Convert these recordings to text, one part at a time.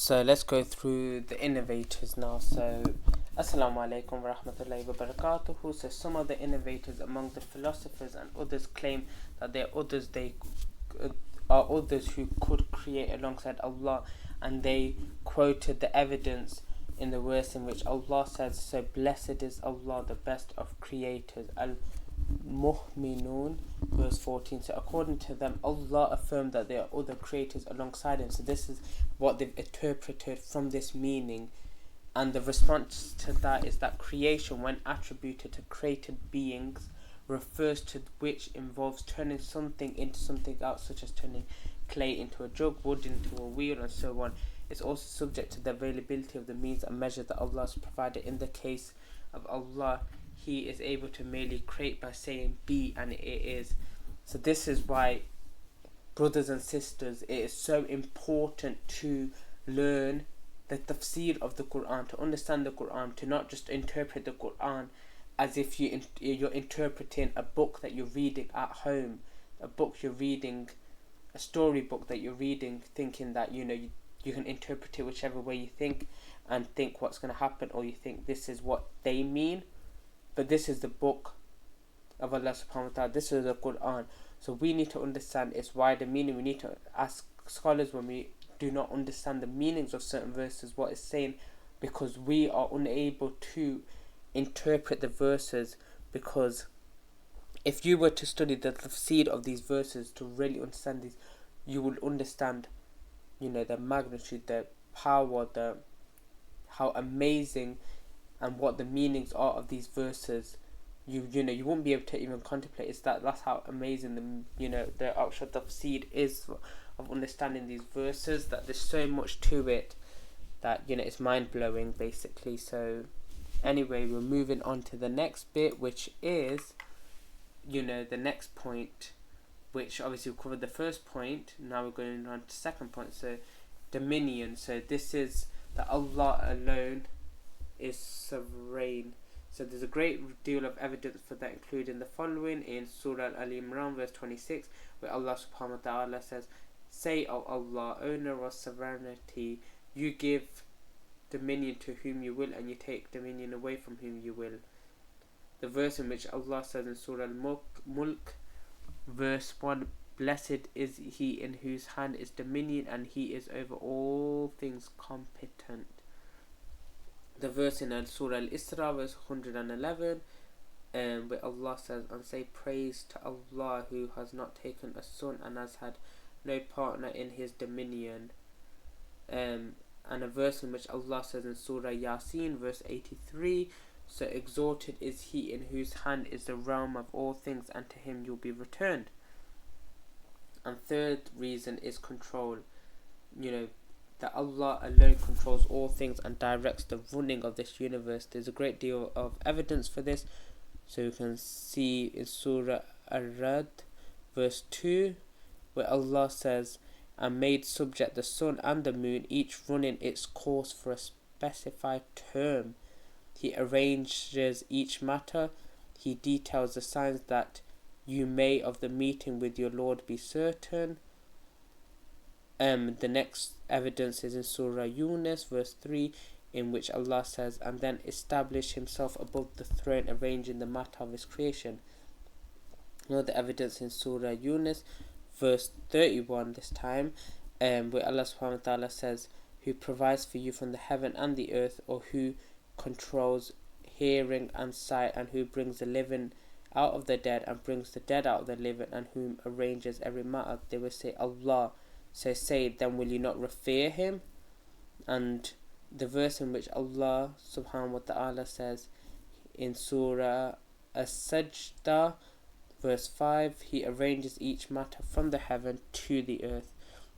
So let's go through the innovators now. So Assalamu alaikum wa rahmatullahi wa barakatuhu. So some of the innovators among the philosophers and others claim that there are others who could create alongside Allah, and they quoted the evidence in the verse in which Allah says, so blessed is Allah, the best of creators. Al-Mu'minun, verse 14. So according to them, Allah affirmed that there are other creators alongside him. So this is what they've interpreted from this meaning, and the response to that is that creation, when attributed to created beings, refers to which involves turning something into something else, such as turning clay into a jug, wood into a wheel, and so on. It's also subject to the availability of the means and measure that Allah has provided. In the case of Allah, He is able to merely create by saying be, and it is. So this is why, brothers and sisters, it is so important to learn the tafsir of the Quran, to understand the Quran, to not just interpret the Quran as if you're interpreting a book that you're reading at home, a book you're reading, a storybook that you're reading, thinking that you can interpret it whichever way you think, and think what's going to happen, or you think this is what they mean. But this is the book of Allah subhanahu wa ta'ala, this is the Quran. So we need to understand its wider meaning. We need to ask scholars when we do not understand the meanings of certain verses, what it's saying, because we are unable to interpret the verses. Because if you were to study the tafsir of these verses to really understand these, you will understand the magnitude, the power, how amazing and what the meanings are of these verses. You won't be able to even contemplate. That's how amazing the actual tafsir is of understanding these verses, that there's so much to it that it's mind-blowing basically. So anyway, we're moving on to the next bit, which is the next point, which obviously we covered the first point. Now we're going on to the second point. So dominion. So this is that Allah alone is sovereign. So there's a great deal of evidence for that, including the following in Surah Al-Imran verse 26, where Allah subhanahu wa ta'ala says, say, O Allah, owner of sovereignty, you give dominion to whom you will, and you take dominion away from whom you will. The verse in which Allah says in Surah Al-Mulk verse 1, blessed is he in whose hand is dominion, and he is over all things competent. The verse in Surah Al-Isra verse 111, where Allah says, and say praise to Allah who has not taken a son and has had no partner in his dominion. And a verse in which Allah says in Surah Yasin verse 83, so exalted is he in whose hand is the realm of all things, and to him you'll be returned. And third reason is control. That Allah alone controls all things and directs the running of this universe. There's a great deal of evidence for this. So you can see in Surah Ar-Rad verse 2, where Allah says, and made subject the sun and the moon, each running its course for a specified term. He arranges each matter. He details the signs that you may of the meeting with your Lord be certain. The next evidence is in Surah Yunus verse 3, in which Allah says, and then establish himself above the throne, arranging the matter of his creation. Another evidence in Surah Yunus verse 31 this time, where Allah subhanahu wa ta'ala says, who provides for you from the heaven and the earth, or who controls hearing and sight, and who brings the living out of the dead and brings the dead out of the living, and whom arranges every matter. They will say, Allah. So say, then will you not revere him? And the verse in which Allah subhanahu wa ta'ala says in Surah As-Sajdah verse 5, he arranges each matter from the heaven to the earth.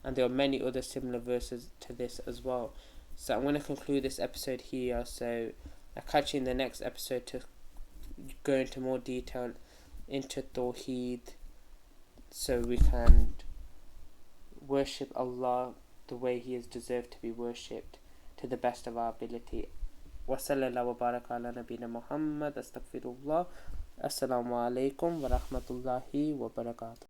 And there are many other similar verses to this as well. So I'm going to conclude this episode here. So I'll catch you in the next episode to go into more detail into Tawheed, so we can worship Allah the way He is deserved to be worshipped, to the best of our ability. Wa sallallahu wa baraka ala nabina Muhammad. Astaghfirullah. Assalamu alaikum wa rahmatullahi wa barakatuh.